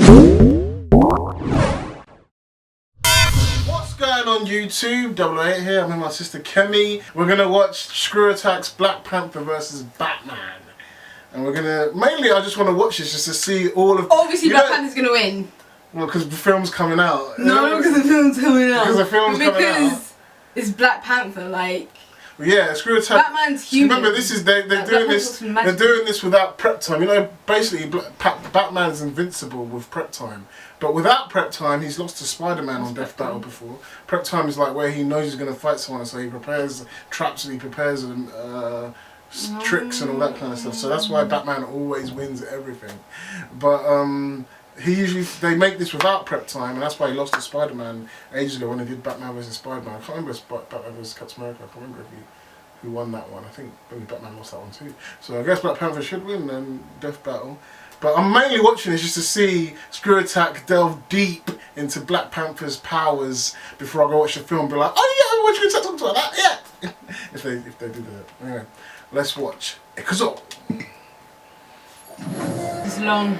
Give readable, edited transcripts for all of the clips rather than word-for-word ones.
What's going on YouTube? 008 here, I'm with my sister Kemi. We're gonna watch Screw Attack's Black Panther versus Batman. And we're gonna, mainly I just want to watch this just to see all of... Obviously Black Panther's gonna win. Well, because the film's coming out. No, because the film's coming out. Because the film's coming out. Because it's Black Panther, like... Yeah, Screw Attack. Batman's human. Remember, this is they're doing this. They're doing this without prep time. You know, basically, Batman's invincible with prep time. But without prep time, he's lost to Spider-Man on Death Battle before. Prep time is like where he knows he's going to fight someone, so he prepares traps and he prepares tricks and all that kind of stuff. So that's why Batman always wins at everything. But they make this without prep time, and that's why he lost to Spider-Man ages ago when he did Batman vs Spider-Man. I can't remember if Batman vs Captain America. I can't remember who won that one. I think maybe Batman lost that one too. So I guess Black Panther should win then Death Battle. But I'm mainly watching this just to see Screw Attack delve deep into Black Panther's powers before I go watch the film and be like, oh yeah, what you talk about that? Yeah. if they do that. Anyway, let's watch. It's long.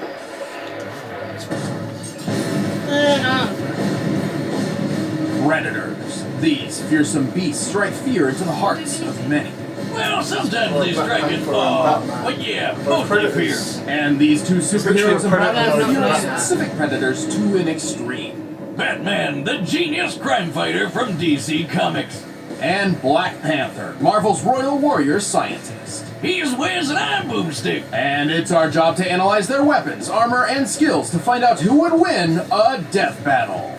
Predators. These fearsome beasts strike fear into the hearts of many. Well, sometimes they strike it but yeah, mostly fear. And these two superheroes embody specific predators to an extreme. Batman, the genius crime fighter from DC Comics. And Black Panther, Marvel's royal warrior scientist. He's Wiz and I'm Boomstick. And it's our job to analyze their weapons, armor, and skills to find out who would win a death battle.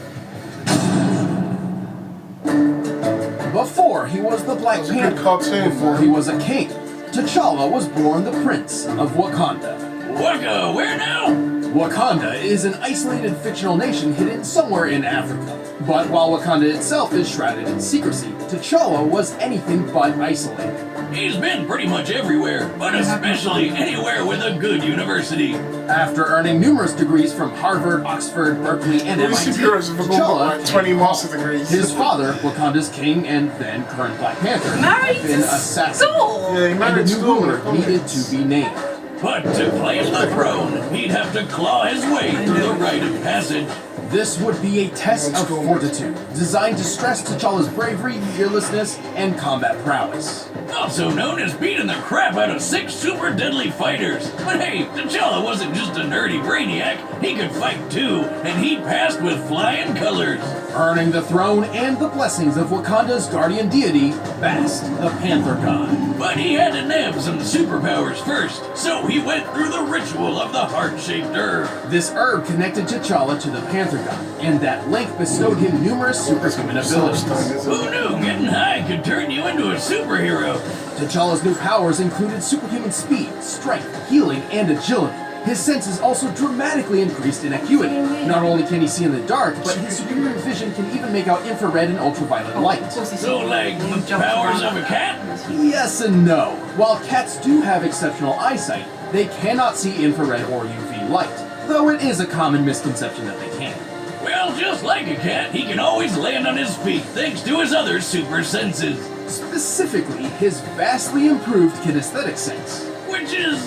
Before he was the Black Panther, before he was a king, T'Challa was born the Prince of Wakanda. Waka, where now? Wakanda is an isolated fictional nation hidden somewhere in Africa. But while Wakanda itself is shrouded in secrecy, T'Challa was anything but isolated. He's been pretty much everywhere, but especially anywhere with a good university. After earning numerous degrees from Harvard, Oxford, Berkeley, and MIT, T'Challa, 20 master degrees. His father, Wakanda's king and then current Black Panther, married had been assassinated. Yeah, he married and a new ruler needed to be named. But to claim the throne, he'd have to claw his way through the rite of passage. This would be a test of fortitude, designed to stress T'Challa's bravery, fearlessness, and combat prowess. Also known as beating the crap out of 6 super deadly fighters. But hey, T'Challa wasn't just a nerdy brainiac, he could fight too, and he passed with flying colors. Earning the throne and the blessings of Wakanda's guardian deity, Bast, the Panther god. But he had to nab some superpowers first, so he went through the ritual of the heart-shaped herb. This herb connected T'Challa to the Panther god, and that link bestowed him numerous superhuman abilities. Who knew getting high could turn you into a superhero? T'Challa's new powers included superhuman speed, strength, healing, and agility. His senses also dramatically increased in acuity. Not only can he see in the dark, but his superior vision can even make out infrared and ultraviolet light. So like the powers of a cat? Yes and no. While cats do have exceptional eyesight, they cannot see infrared or UV light, though it is a common misconception that they can. Well, just like a cat, he can always land on his feet thanks to his other super senses. Specifically, his vastly improved kinesthetic sense. Which is,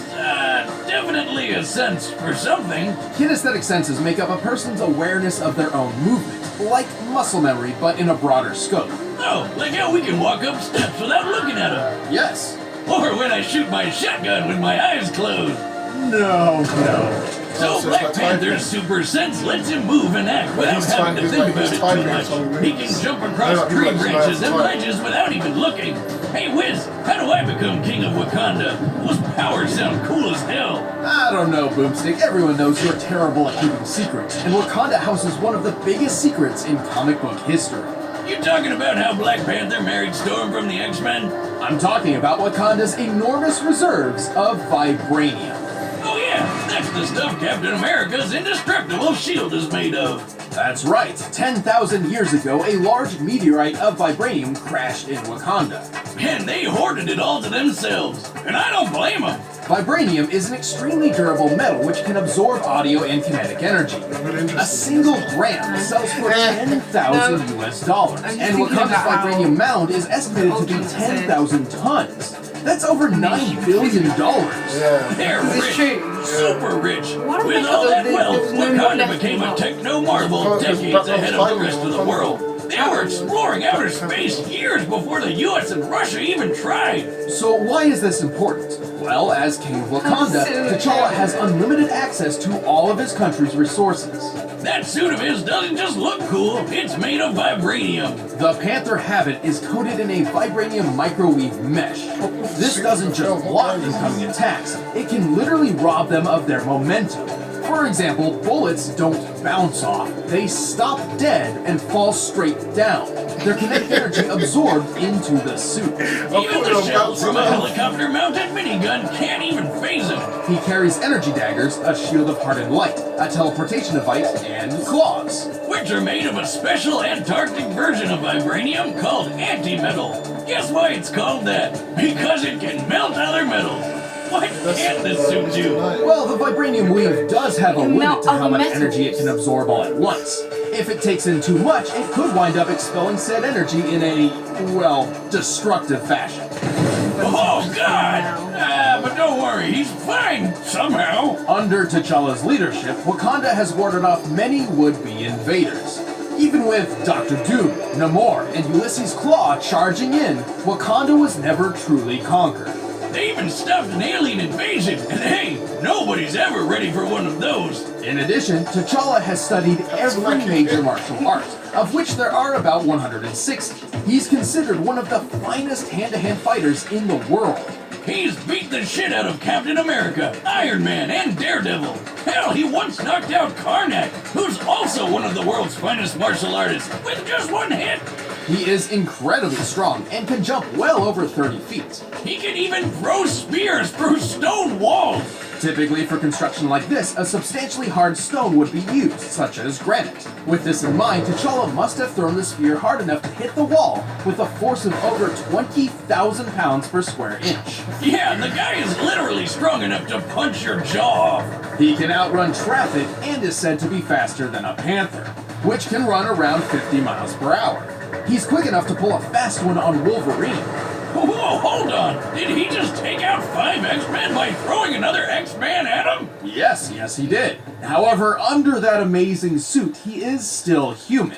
definitely a sense for something. Kinesthetic senses make up a person's awareness of their own movement, like muscle memory, but in a broader scope. Oh, like how we can walk up steps without looking at them. Yes. Or when I shoot my shotgun with my eyes closed. No. So Black Panther's super sense lets him move and act without having to think about it too much. He can jump across tree branches and ledges without even looking. Hey Wiz, how do I become king of Wakanda? Those powers sound cool as hell. I don't know, Boomstick. Everyone knows you're terrible at keeping secrets, and Wakanda houses one of the biggest secrets in comic book history. You talking about how Black Panther married Storm from the X-Men? I'm talking about Wakanda's enormous reserves of vibranium. Oh yeah, that's the stuff Captain America's indestructible shield is made of. That's right. 10,000 years ago, a large meteorite of vibranium crashed in Wakanda. And they hoarded it all to themselves. And I don't blame them. Vibranium is an extremely durable metal which can absorb audio and kinetic energy. A single gram sells for $10,000 US, and Wakanda's vibranium mound is estimated to be 10,000 tons. That's over $9 billion. They're rich, super rich. With all that wealth, Wakanda Wakanda became a techno marvel decades ahead of the rest of the world. They were exploring outer space years before the US and Russia even tried. So why is this important? Well, as King of Wakanda, T'Challa has unlimited access to all of his country's resources. That suit of his doesn't just look cool, it's made of vibranium. The Panther habit is coated in a vibranium microwave mesh. This doesn't just block incoming attacks, it can literally rob them of their momentum. For example, bullets don't bounce off, they stop dead and fall straight down. Their kinetic energy absorbed into the suit. Even the shells from a helicopter-mounted minigun can't even phase him. He carries energy daggers, a shield of hardened light, a teleportation device, and claws. Which are made of a special Antarctic version of vibranium called antimetal. Guess why it's called that? Because it can melt other metals. What can this suit do? Well, the vibranium weave does have a limit to how much energy it can absorb all at once. If it takes in too much, it could wind up expelling said energy in a, well, destructive fashion. Oh, God! But don't worry, he's fine, somehow. Under T'Challa's leadership, Wakanda has warded off many would-be invaders. Even with Dr. Doom, Namor, and Ulysses Klaue charging in, Wakanda was never truly conquered. They even stopped an alien invasion, and hey, nobody's ever ready for one of those. In addition, T'Challa has studied every major martial art, of which there are about 160. He's considered one of the finest hand-to-hand fighters in the world. He's beat the shit out of Captain America, Iron Man, and Daredevil. Hell, he once knocked out Karnak, who's also one of the world's finest martial artists, with just one hit. He is incredibly strong and can jump well over 30 feet. He can even throw spears through stone walls. Typically for construction like this, a substantially hard stone would be used, such as granite. With this in mind, T'Challa must have thrown the spear hard enough to hit the wall with a force of over 20,000 pounds per square inch. Yeah, the guy is literally strong enough to punch your jaw off. He can outrun traffic and is said to be faster than a Panther, which can run around 50 miles per hour. He's quick enough to pull a fast one on Wolverine. Whoa, hold on! Did he just take out 5 X-Men by throwing another X-Man at him? Yes, he did. However, under that amazing suit, he is still human.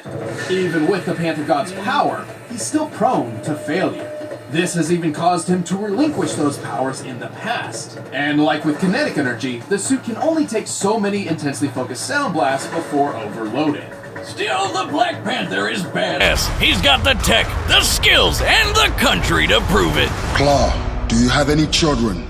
Even with the Panther God's power, he's still prone to failure. This has even caused him to relinquish those powers in the past. And like with kinetic energy, the suit can only take so many intensely focused sound blasts before overloading. Still, the Black Panther is badass. He's got the tech, the skills, and the country to prove it. Klaue, do you have any children?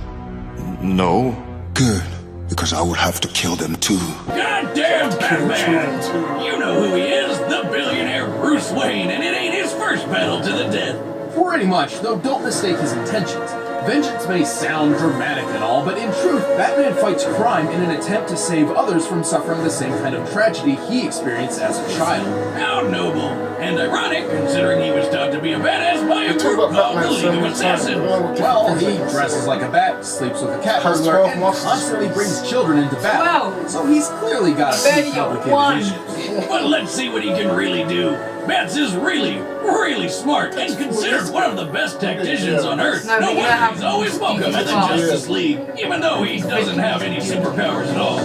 No. Good, because I would have to kill them too. Goddamn Batman! You know who he is, the billionaire Bruce Wayne, and it ain't his first battle to the death. Pretty much, though don't mistake his intentions. Vengeance may sound dramatic and all, but in truth, Batman fights crime in an attempt to save others from suffering the same kind of tragedy he experienced as a child. How noble, and ironic, considering he was taught to be a badass by a group called the League of Assassins. Well, he dresses like a bat, sleeps with a cat burglar, and constantly brings children into battle. So he's clearly got a few complicated issues. But let's see what he can really do. Bats is really, really smart and considered one of the best tacticians on Earth. No wonder he's always welcome at the Justice League, even though he doesn't have any superpowers at all.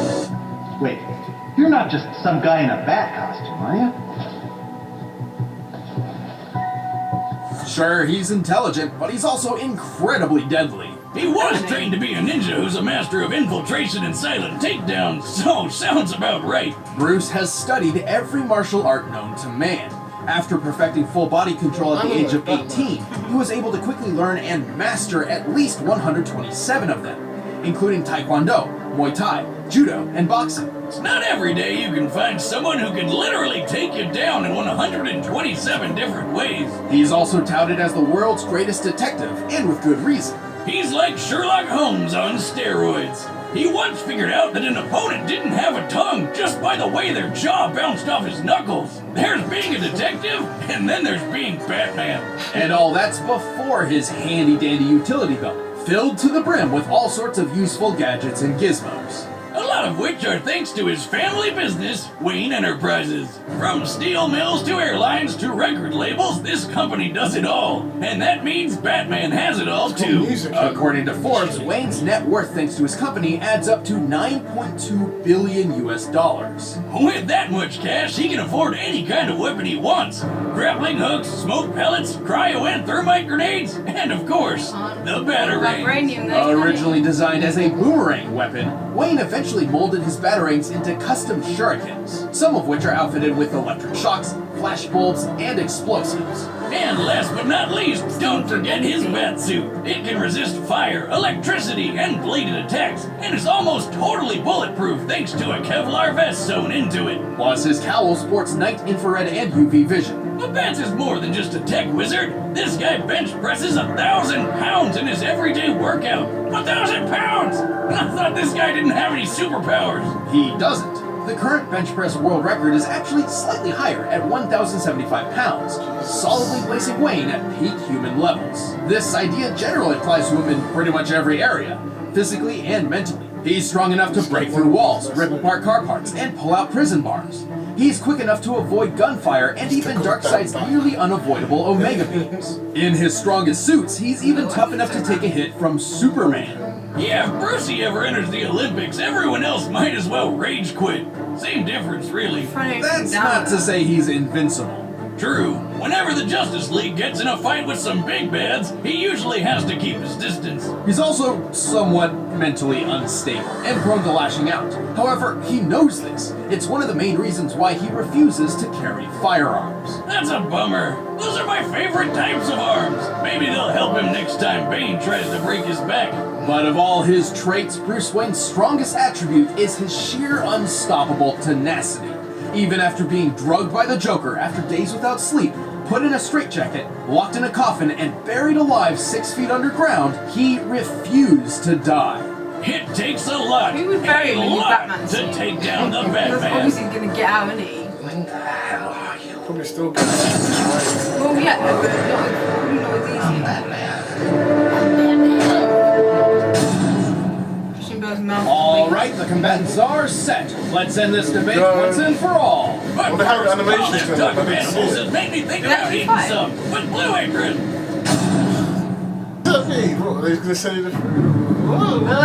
Wait, you're not just some guy in a bat costume, are you? Sure, he's intelligent, but he's also incredibly deadly. He was trained to be a ninja who's a master of infiltration and silent takedowns, so sounds about right. Bruce has studied every martial art known to man. After perfecting full body control at the age of 18, he was able to quickly learn and master at least 127 of them, including Taekwondo, Muay Thai, Judo, and boxing. It's not every day you can find someone who can literally take you down in 127 different ways. He's also touted as the world's greatest detective, and with good reason. He's like Sherlock Holmes on steroids. He once figured out that an opponent didn't have a tongue just by the way their jaw bounced off his knuckles. There's being a detective, and then there's being Batman. And all that's before his handy-dandy utility belt, filled to the brim with all sorts of useful gadgets and gizmos. A lot of which are thanks to his family business, Wayne Enterprises. From steel mills to airlines to record labels, this company does it all. And that means Batman has it all too. According to Forbes, Wayne's net worth thanks to his company adds up to $9.2 billion US. With that much cash, he can afford any kind of weapon he wants. Grappling hooks, smoke pellets, cryo and thermite grenades, and of course, the Batarang. Originally designed as a boomerang weapon, Wayne eventually molded his Batarangs into custom shurikens, some of which are outfitted with electric shocks, flash bolts, and explosives. And last but not least, don't forget his bat suit. It can resist fire, electricity, and bladed attacks, and is almost totally bulletproof thanks to a Kevlar vest sewn into it. Plus, his cowl sports night infrared and UV vision. But Bats is more than just a tech wizard. This guy bench presses 1,000 pounds in his everyday workout. 1,000 pounds! I thought this guy didn't have any superpowers. He doesn't. The current bench press world record is actually slightly higher at 1,075 pounds, solidly placing Wayne at peak human levels. This idea generally applies to him in pretty much every area, physically and mentally. He's strong enough to break through walls, rip apart car parts, and pull out prison bars. He's quick enough to avoid gunfire and even Darkseid's nearly unavoidable Omega beams. In his strongest suits, he's even tough enough to take a hit from Superman. Yeah, if Brucey ever enters the Olympics, everyone else might as well rage quit. Same difference, really. That's not to say he's invincible. True. Whenever the Justice League gets in a fight with some big bads, he usually has to keep his distance. He's also somewhat mentally unstable and prone to lashing out. However, he knows this. It's one of the main reasons why he refuses to carry firearms. That's a bummer. Those are my favorite types of arms. Maybe they'll help him next time Bane tries to break his back. But of all his traits, Bruce Wayne's strongest attribute is his sheer unstoppable tenacity. Even after being drugged by the Joker after days without sleep, put in a straitjacket, locked in a coffin, and buried alive 6 feet underground, he refused to die. It takes a lot, Who would bury him in his Batman to take down the Because Batman. obviously he's gonna get out, isn't he? When the hell are you? Probably still good. Right. Well, yeah, but not as easy. Christian Bale's mouth. All right, the combatants are set. Let's end this debate once and for all. But What the hell first, animation all is that that? duck I didn't animals see it. has made me think That's about eating fine. some with Blue Apron. What are they going to send you the food? Whoa. No.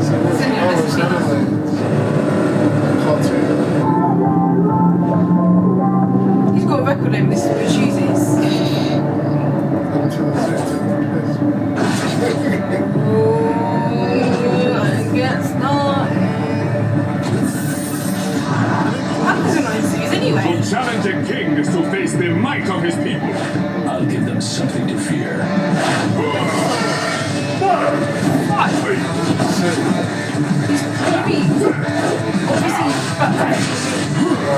Send you a message. He's got a record name, this is what he chooses. Get started. Panthers are not in cities anyway. To challenge a king is to face the might of his people. I'll give them something to fear.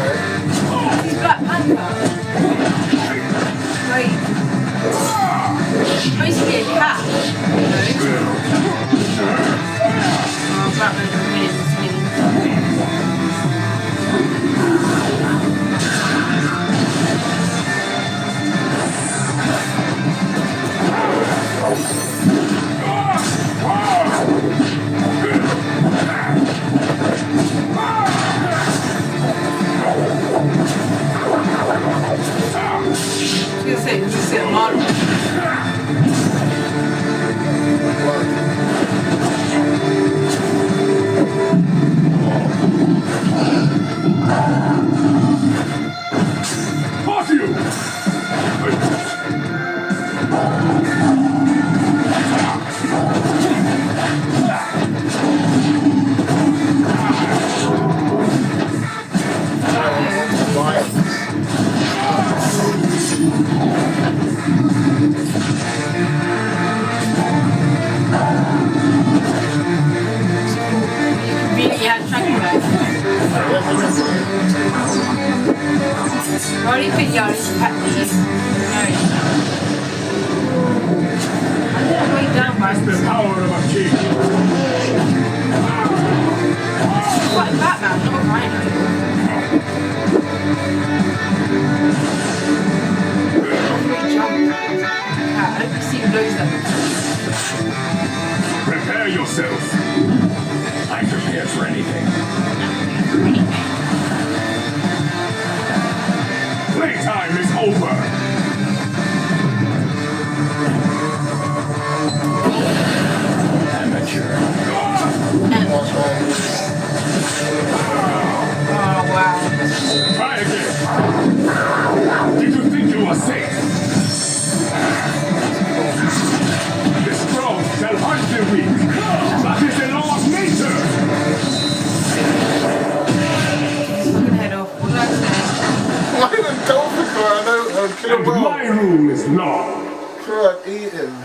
Obviously he's Black Panther. Like, basically a cat. Oh, Batman wins. I was gonna say a lot of Off you! conveniently had tranquilizer. Why do you think y'all just pet these? No. I didn't wait down by The power of a king. quite Batman, not a rhino. I hope you see who knows that. Prepare yourself. I kill him And well. my room is locked. Good, eat him.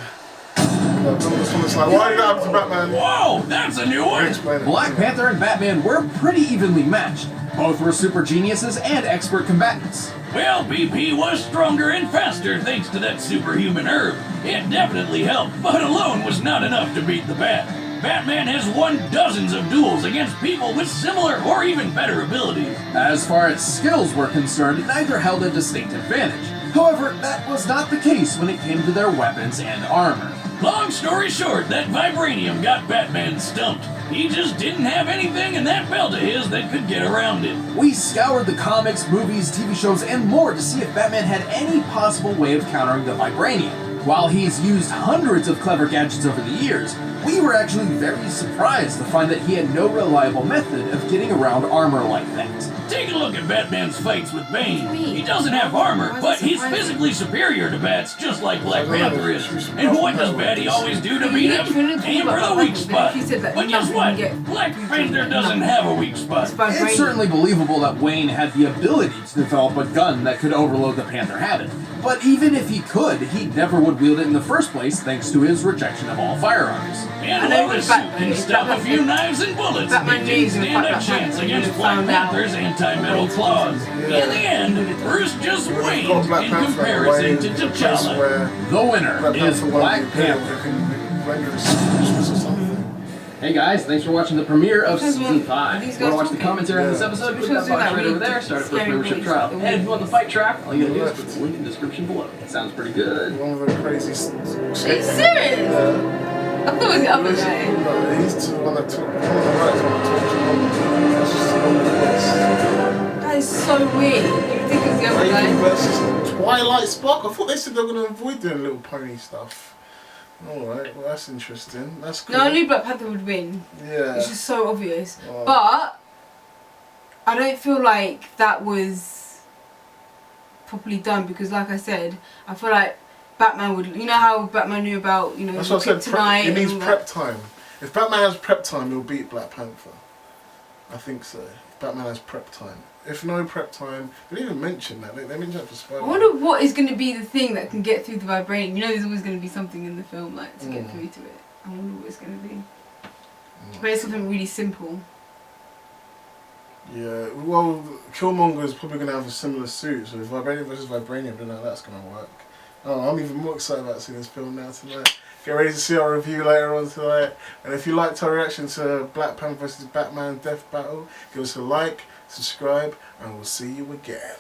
This one's like, why did that happen to Batman? Whoa, that's a new one. Explain it. Black Panther and Batman were pretty evenly matched. Both were super geniuses and expert combatants. Well, BP was stronger and faster thanks to that superhuman herb. It definitely helped, but alone was not enough to beat the Bat. Batman has won dozens of duels against people with similar or even better abilities. As far as skills were concerned, neither held a distinct advantage. However, that was not the case when it came to their weapons and armor. Long story short, that vibranium got Batman stumped. He just didn't have anything in that belt of his that could get around it. We scoured the comics, movies, TV shows, and more to see if Batman had any possible way of countering the vibranium. While he's used hundreds of clever gadgets over the years, we were actually very surprised to find that he had no reliable method of getting around armor like that. Take a look at Batman's fights with Bane. He doesn't have armor, but he's physically superior to Bats, just like Black Panther is. And what does Batty always do to beat him? Aim for the weak spot. But guess what? Black Panther doesn't have a weak spot. It's certainly believable that Wayne had the ability to develop a gun that could overload the Panther habit. But even if he could, he never would wield it in the first place thanks to his rejection of all firearms. And while the suit can stop a few knives and bullets, it didn't stand a chance against Black Panther's anti-metal claws. In the end, Bruce just waned in comparison to T'Challa. The winner is Black Panther. Hey guys, thanks for watching the premiere of Season 5. If you want to watch the commentary on this episode, click that box right over there, start a first membership trial. And if you want the fight track, all you gotta do is click the link in the description below. That sounds pretty good. One of the crazy. Are you serious? I thought it was the other guy. He's the one that took. That is so weird. You think it's the other guy? Versus Twilight Spark. I thought they said they were going to avoid doing Little Pony stuff. Alright, well that's interesting. That's cool. No, I knew Black Panther would win. Yeah. It's just so obvious. Oh. But I don't feel like that was properly done because, like I said, I feel like Batman would. You know how Batman knew about That's what I said. It needs prep time. If Batman has prep time, he'll beat Black Panther. I think so. If Batman has prep time. If no prep time, they didn't even mention that. They mentioned that for Spider-Man. I wonder what is going to be the thing that can get through the vibranium. You know, there's always going to be something in the film like to get through to it. I wonder what it's going to be. But it's something really simple. Yeah, well, Killmonger's probably going to have a similar suit, so if Vibranium versus Vibranium, then that's going to work. Oh, I'm even more excited about seeing this film now tonight. Get ready to see our review later on tonight. And if you liked our reaction to Black Panther vs Batman Death Battle, give us a like, subscribe, and we'll see you again.